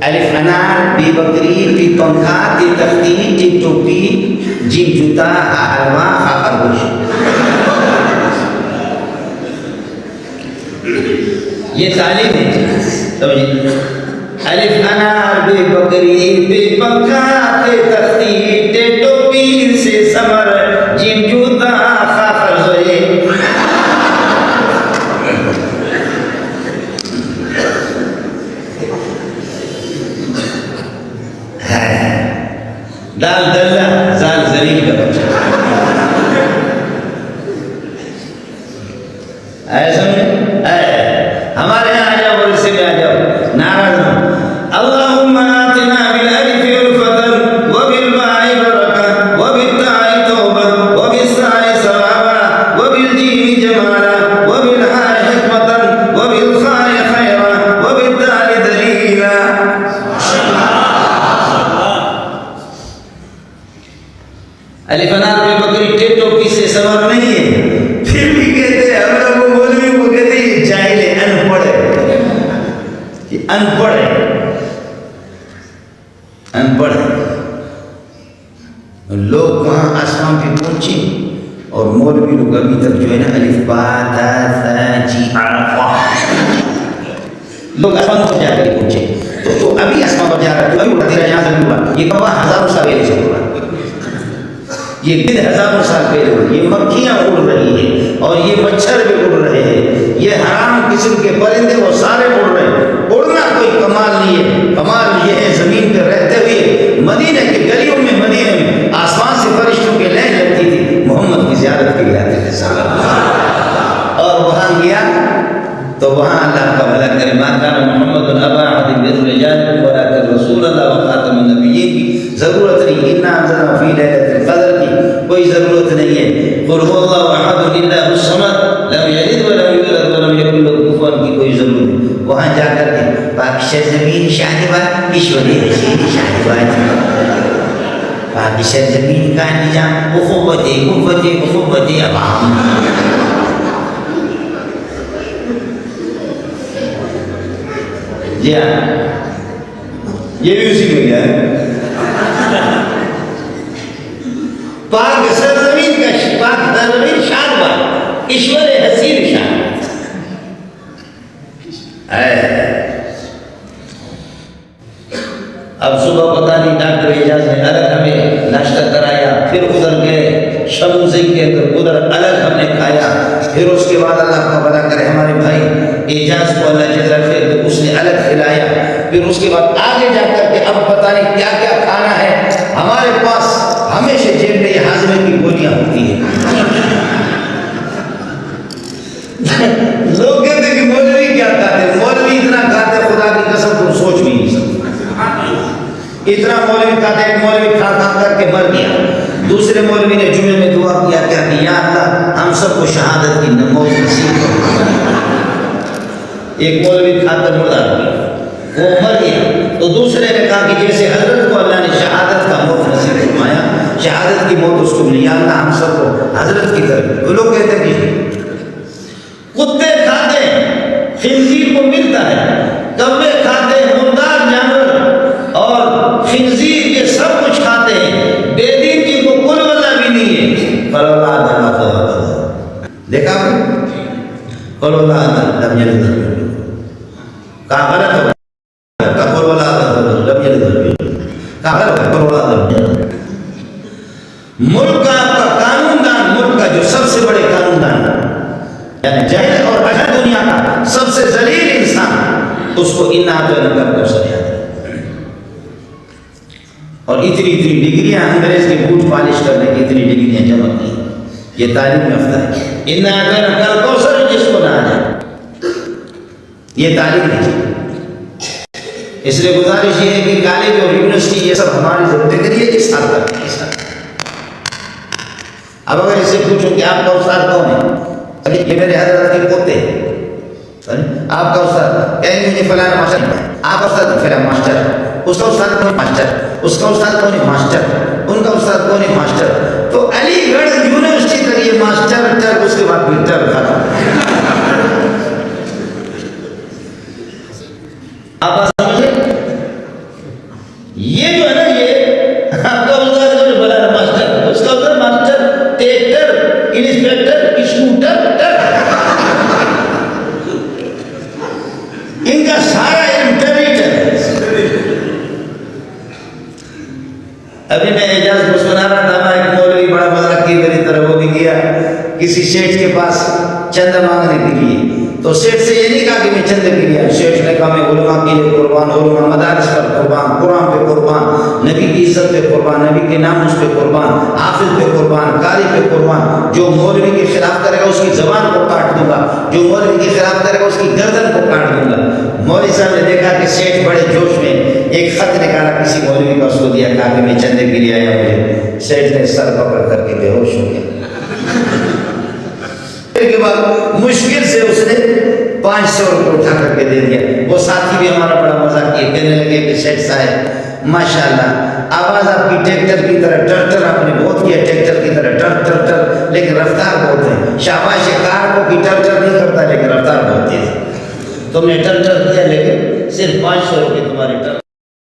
अलिफ अनार, बी बकरी, टी पंखा, टी तख्ती, टी टोपी, जीम जूता, हा हलवा, हा खरगोश। ये तालीम है। तो अलिफ अनार, बी बकरी, बी पंखा, टी तख्ती, टी टोपी से समर, जीम जूता, हा खरगोश। दाल दल्ला, जाल जलील का बच्चा। ऐसा हमारे यहाँ आ जाओ, बोल से में आ जाओ, नाराज हो। अल्लाहुम्मा आतिना बिल अलिफ वल फतह व बिल बाई बरका व बिल ताई तौबा व बिल साई सवाबा व बिल जीम जमाला व बिल हाय हिकमतन व बिल खाय खैरा व बिल दाल दलीला। अलिफ अनार बी बकरी टे टोपी से सवार नहीं है, फिर भी कहते हैं हम लोग मौलवी को कहते हैं ये जाहिल है, अनपढ़ है, ये अनपढ़ है, अनपढ़ है। लोग वहाँ आसमान पे पहुंचे और मौलवी लोग अभी तक जो है ना अलिफ बा ता सा जी अरफा, लोग आसमान पर जाकर पहुंचे। तो अभी आसमान पर जा रहा है, अभी उड़ते रहे, यहाँ से हुआ ये कौवा हजारों साल पहले से हुआ, ये दिन हजारों साल पहले हुई। ये मक्खियाँ उड़ रही है और ये मच्छर भी उड़ रहे हैं, ये हराम किस्म के परिंदे वो सारे उड़ रहे हैं। उड़ना कोई कमाल नहीं है, कमाल ये है जमीन पर रहते हुए मदीने की गलियों में, मदीने में आसमान से फरिश्तों की लहर लगती थी, मोहम्मद की ज़ियारत के लिए आते थे और वहाँ गया तो वहाँ अल्लाह का भला करे, माकान मोहम्मद अबा अहदिन मिन रिजालिकुम वलाकिन रसूलल्लाह व खातमुन नबिय्यीन की ज़रूरत नहीं, इन्ना अंज़लना फ़ी लैलतिल क़द्र की कोई ज़रूरत नहीं है। क़ुल हुवल्लाहु अहद अल्लाहुस समद लम यलिद व लम यूलद व लम यकुल लहू कुफुवन की कोई ज़रूरत नहीं। वहाँ जाकर के पाकिस्तान ज़मीन शाहिबाज ईश्वरी हसीन शाहिबाज, पाकिस्तान ज़मीन का निज़ाम उख़ुव्वत उख़ुव्वत अवाम। जी हाँ, ये भी उसी में गया है। पाक सरजमीन का पाक सरजमीन शानवार ईश्वर हसीन शान है। अब सुबह पता नहीं डॉक्टर एजाज ने अलग हमें नाश्ता कराया, फिर उधर गए शमूज़े के अंदर, उधर अलग हमने खाया, फिर उसके बाद अल्लाह का भला करे हमारे भाई एजाज को अल्लाह जज़ा खैर दे, उसने अलग खिलाया। फिर उसके बाद आगे जाकर के अब पता नहीं क्या क्या खाना है। हमारे पास हमेशा जेब में ये हाजमे की गोलियां होती है। लोग कहते कि मौलवी क्या खाते, मौलवी इतना खाते खुदा की कसम तुम सोच भी नहीं सकते, इतना मौलवी खाते। एक मौलवी खा खा करके मर गया, दूसरे मौलवी ने जुमे में दुआ किया क्या कि या अल्लाह हम सबको शहादत की मौत नसीब करो। एक मौलवी खाकर मुर्दा हो गया, वो मर गया, तो दूसरे ने कहा कि जैसे हजरत को अल्लाह ने शहादत का मौत नसीब फरमाया, शहादत की मौत उसको मिली, या अल्लाह हम सबको हजरत की तरफ। वो लोग कहते हैं कि कुत्ते खाते खिंजीर को मिलता है, कब्बे खाते मुर्दार जानवर और खिंजीर ये सब कुछ खाते हैं, बेदीन की को कुल वाला भी नहीं है। देखा कहा गलत हो, मुल्क का आपका कानूनदान, मुल्क का जो सबसे बड़े कानूनदान यानी जाहिल और अहद दुनिया का सबसे जलील इंसान, उसको इन्ना कर सजा और इतनी इतनी डिग्रियां अंग्रेज के बूट पॉलिश करने की इतनी डिग्रियां जमा की, ये तारीफ में अफ्ता है। इन्ना कर कौसर जिसको ना आ जाए, ये तारीफ है। इसलिए गुजारिश ये है कि कॉलेज और यूनिवर्सिटी ये सब हमारी जरूरत के लिए इस हाल तक है। अब अगर इससे पूछो कि आपका उस्ताद कौन है, अरे ये मेरे हजरत के पोते हैं, आपका उस्ताद कहेंगे मुझे फलाना मास्टर है, आपका उस्ताद फलाना मास्टर, उसका उस्ताद कौन मास्टर, उसका उस्ताद कौन है मास्टर, उनका उस्ताद कौन है मास्टर। तो अलीगढ़ यूनिवर्सिटी तक ये मास्टर टर, उसके बाद फिर टर खत्म। आप समझे ये जो है ना, ये आपका उधर जो बड़ा मास्टर, उसका उधर मास्टर, ट्रैक्टर, इंस्पेक्टर, स्कूटर, इनका सारा इंटरनेट। अभी मैं एजाज को सुना रहा था, एक मौलवी बड़ा मजाक की मेरी तरह, वो भी गया किसी सेठ के पास चंदा मांगने के लिए। तो सेठ से ये नहीं कहा कि मैं चंदे के लिए, सेठ ने कहा मैं उलमा के लिए कुर्बान, उलमा मदारिस पर कुर्बान, कुरान पे कुर्बान, नबी की इज्जत पे कुर्बान, नबी के नामुस पे कुर्बान, हाफिज पे कुर्बान, कारी पे कुर्बान। जो मौलवी के खिलाफ करेगा उसकी जबान को काट दूंगा, जो मौलवी के खिलाफ करेगा उसकी गर्दन को काट दूंगा। मौलवी साहब ने देखा कि सेठ बड़े जोश में एक खत निकाला किसी मौलवी का, उसको दिया, कहा कि मैं चंदे के लिए आया मुझे। सेठ ने सर पकड़ करके बेहोश हो गया। के बाद मुश्किल से उसने 500 रुपये उठा करके दे दिया। वो साथी भी हमारा बड़ा मजाक किया, कहने लगे कि सेठ साहब माशाल्लाह, आवाज आपकी ट्रैक्टर की तरह, टर्टर आपने बहुत किया, ट्रैक्टर की तरह टर टर टर, लेकिन रफ्तार बहुत है। शाबाश, कार को भी टर्टर नहीं करता, लेकिन रफ्तार बहुत तेज। तुमने टर्टर किया, लेकिन सिर्फ 500 रुपये तुम्हारे